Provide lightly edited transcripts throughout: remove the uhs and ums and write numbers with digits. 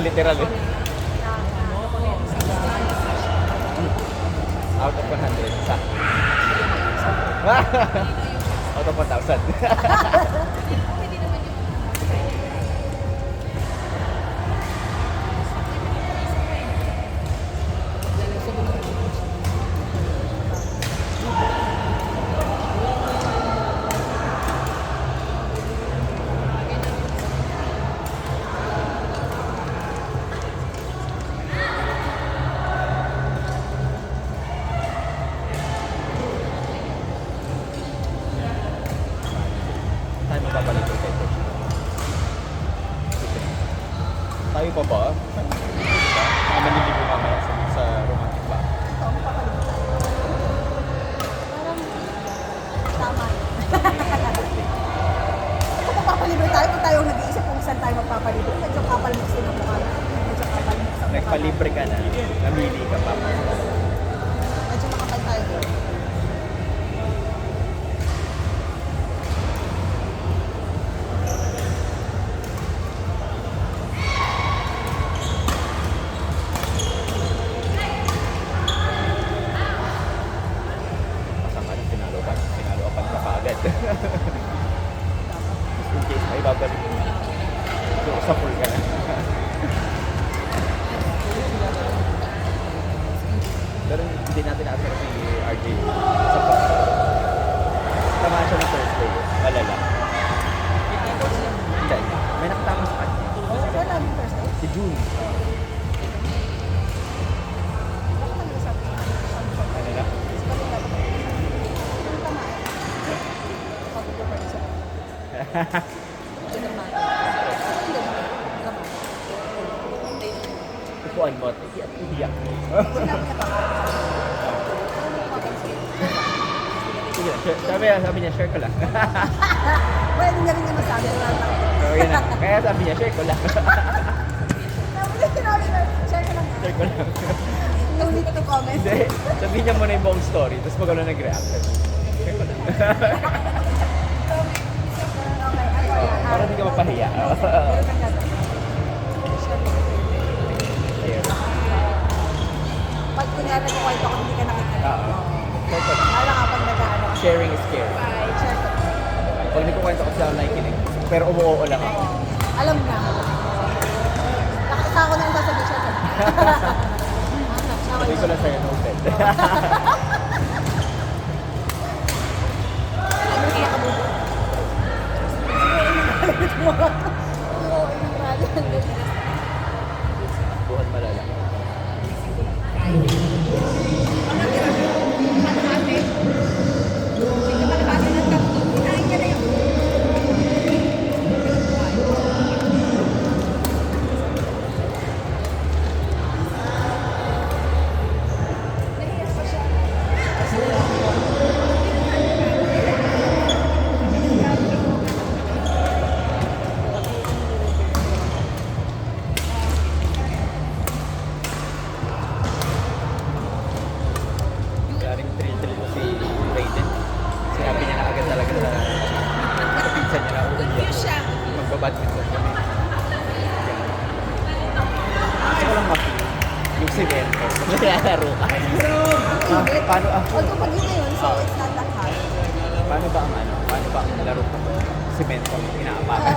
literal eh. Out of 100, isa. Out of 1,000. Tayo magpapalik ko kay Coach. Tayo pa ba? Baka maniligo mamaya sa romantic ba? Tama yun. Kung magpapalibre tayo, kung tayo nag-iisip kung saan tayo magpapalibre, medyo kapalmix din ang mukha. Medyo kapalmix ang mukha. Nagpalibre ka na, namili ka pa. Medyo makapal tayo doon. Masama na sinalo-apan ka pa agad. Just in case may babalik mo. So, sa pool ka na. Pero hindi natin asar si RJ sa pool. Tama siya ng Thursday. Malala. Hindi. May nakatama sa kanya. Kaya laging Thursday? Si June. Bakit naman nasabi ko? Ano na? Upuan mo at iyak mo. Sige, sabi niya, share ko lang. Pwede na rin niya masabi. So, yun na. Kaya sabi niya, share ko lang. Share ko lang. Share ko lang. No need to comment. Hindi, sabihin niya muna yung buong story, tapos magano nag-react. Share ko lang. Para hindi ka mapahiya. Share. Pag kunyari nag-white ako, hindi ka nakikita. Oo. Share ko lang. Hala ka pag nag-ano. Sharing is caring. Share ko. Pag nagkukwento ko sila nakikinig, pero umuoo lang ako. Alam na. Nakakita ko na yung sasabihin siya. Sabi ko lang sa'yo, noted. Buhan malala. Galing thrill si Raiden. Sinabi niya na agad talaga sa pizza niya na umiyak. Magbabadminton kami. Gusto ko lang makita yung semento. Naglalaro ka. Paano Although pag yun ngayon, so it's not that hard. Paano ba ang laro ko? Semento ang inaapakan.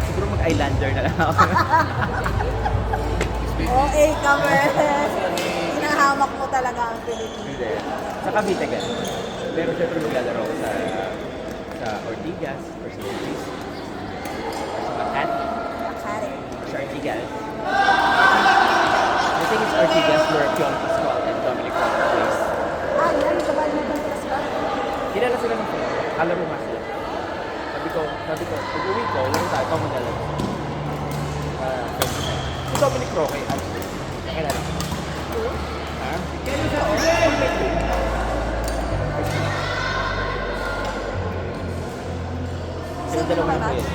Siguro mag-islander na lang ako. Okay, Cameron. Hinahamak mo talaga ang Pilipinas. Hindi. Sa Cavite ganun. Pero syempre maglalaro ko sa Ortigas or sa Luis. Or sa Makati. Makari. Or sa Ortigas. I think it's Ortigas where Pion Pascual and Dominic Roque plays. Ah, yan. Ito ba yung Pilipinas ba? Kilala sila ng Pion. Kalaro nga sila. Sabi ko, pag-uwi ko, laro tayo pa maglalaro. Si Dominic Roque, nakilala ko. Ha? Sila dalawa na po yun.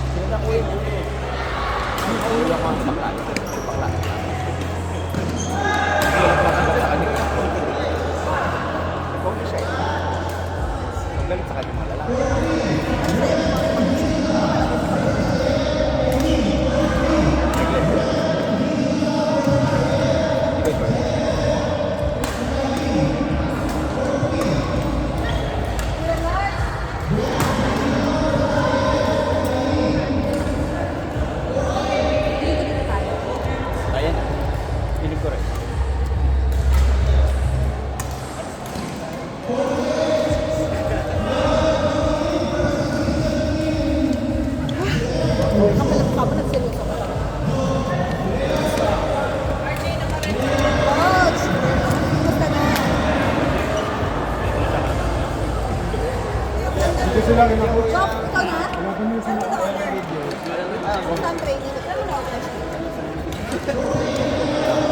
Sila na po yun. Ulo ako ang bakla. Bakla. Hindi lang masagot sa kanila. Nag-focus siya. Ang galit sa kanyang malala. Full-time training. Pero na-organize ko.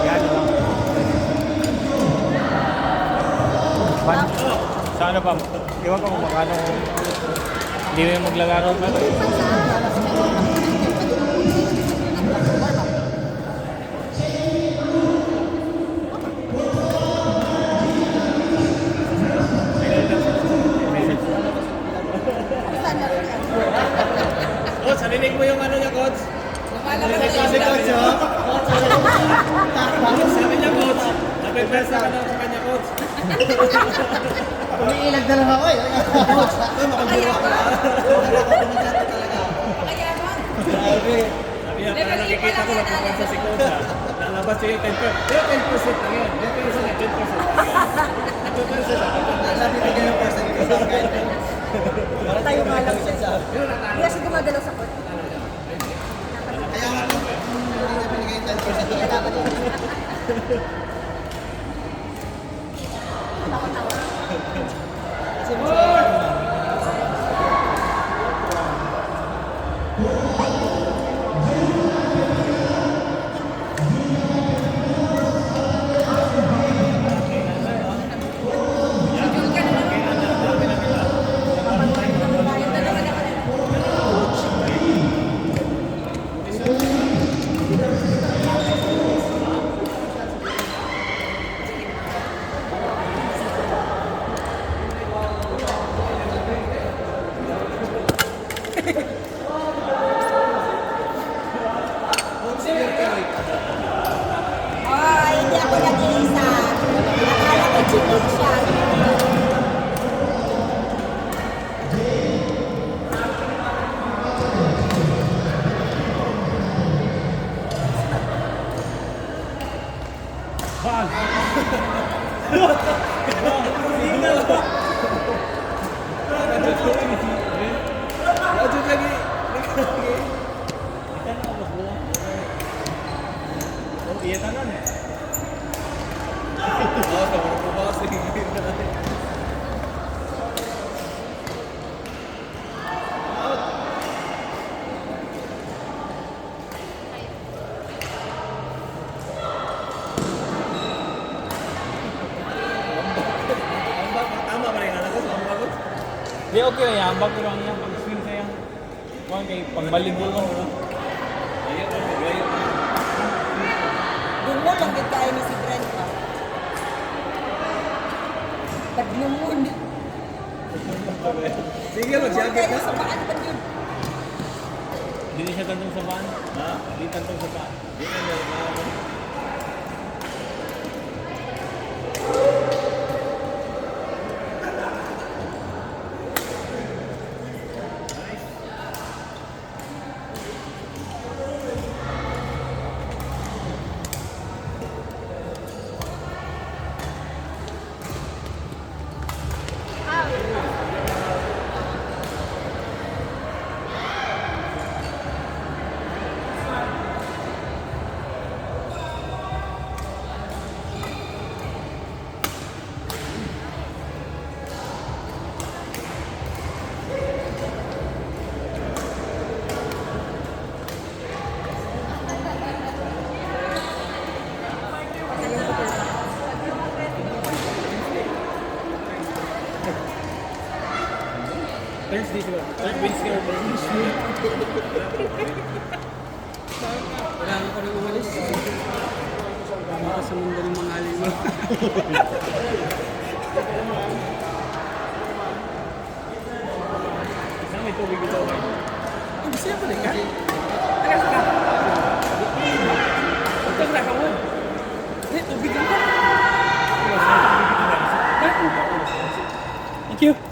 Yan lang. Sa ano pa? Iwan ko kung magkano. Hindi mo yung maglalaro pa. Saan na rin yan? Coach, narinig mo yung ano niya, Coach? Lumalabas Narinig na ko si yung Coach, oh. Sabi niya, Coach, napipresa ka daw sa kanya, Coach. Umiilag na lang ako eh. Coach, Kaya ba? Sabi niya, parang nakikita ko nagpapansa si Coach, ah. Lalabas niya yung 10%. Yung 10% lang yun. Yung 10% lang, 10% lang yan. 10% lang. Sabi ko kayo person ko sa akin. Tayo nga lang siya. Hindi kasi gumagalaw sa court. Kaya nga po, hindi na binigay yung 10%. Kaya dapat yun. Tawa-tawa. Ay, hindi ako nag-iisa. Akala ko chicken siya. Ajud lagi. Oh, iya tanan. Oh, sama ko ba sige. Tama ba rin anak ko? Tama ba? Di okay na yan. Bago lang yan. Pag-swing sa yan. Kung kay pangbalibol mo. Ayun, ayun. Doon mo lang tayo ni si Brent pa. Pagnumun. Sige, mag-jacket Kayo ka. sa paan pa yun. Hindi siya tantong sa baan. Ha? Hindi tantong sa baan. Di ka na. Thursday siguro. Third Wednesday or Thursday. Wala na kami umalis. Baka sa mundo ng mga alima. Saan may tubig dito? Gusto niya pala ka? Tagas ka. Ito na ka mo. Tubig lang ka. Thank you.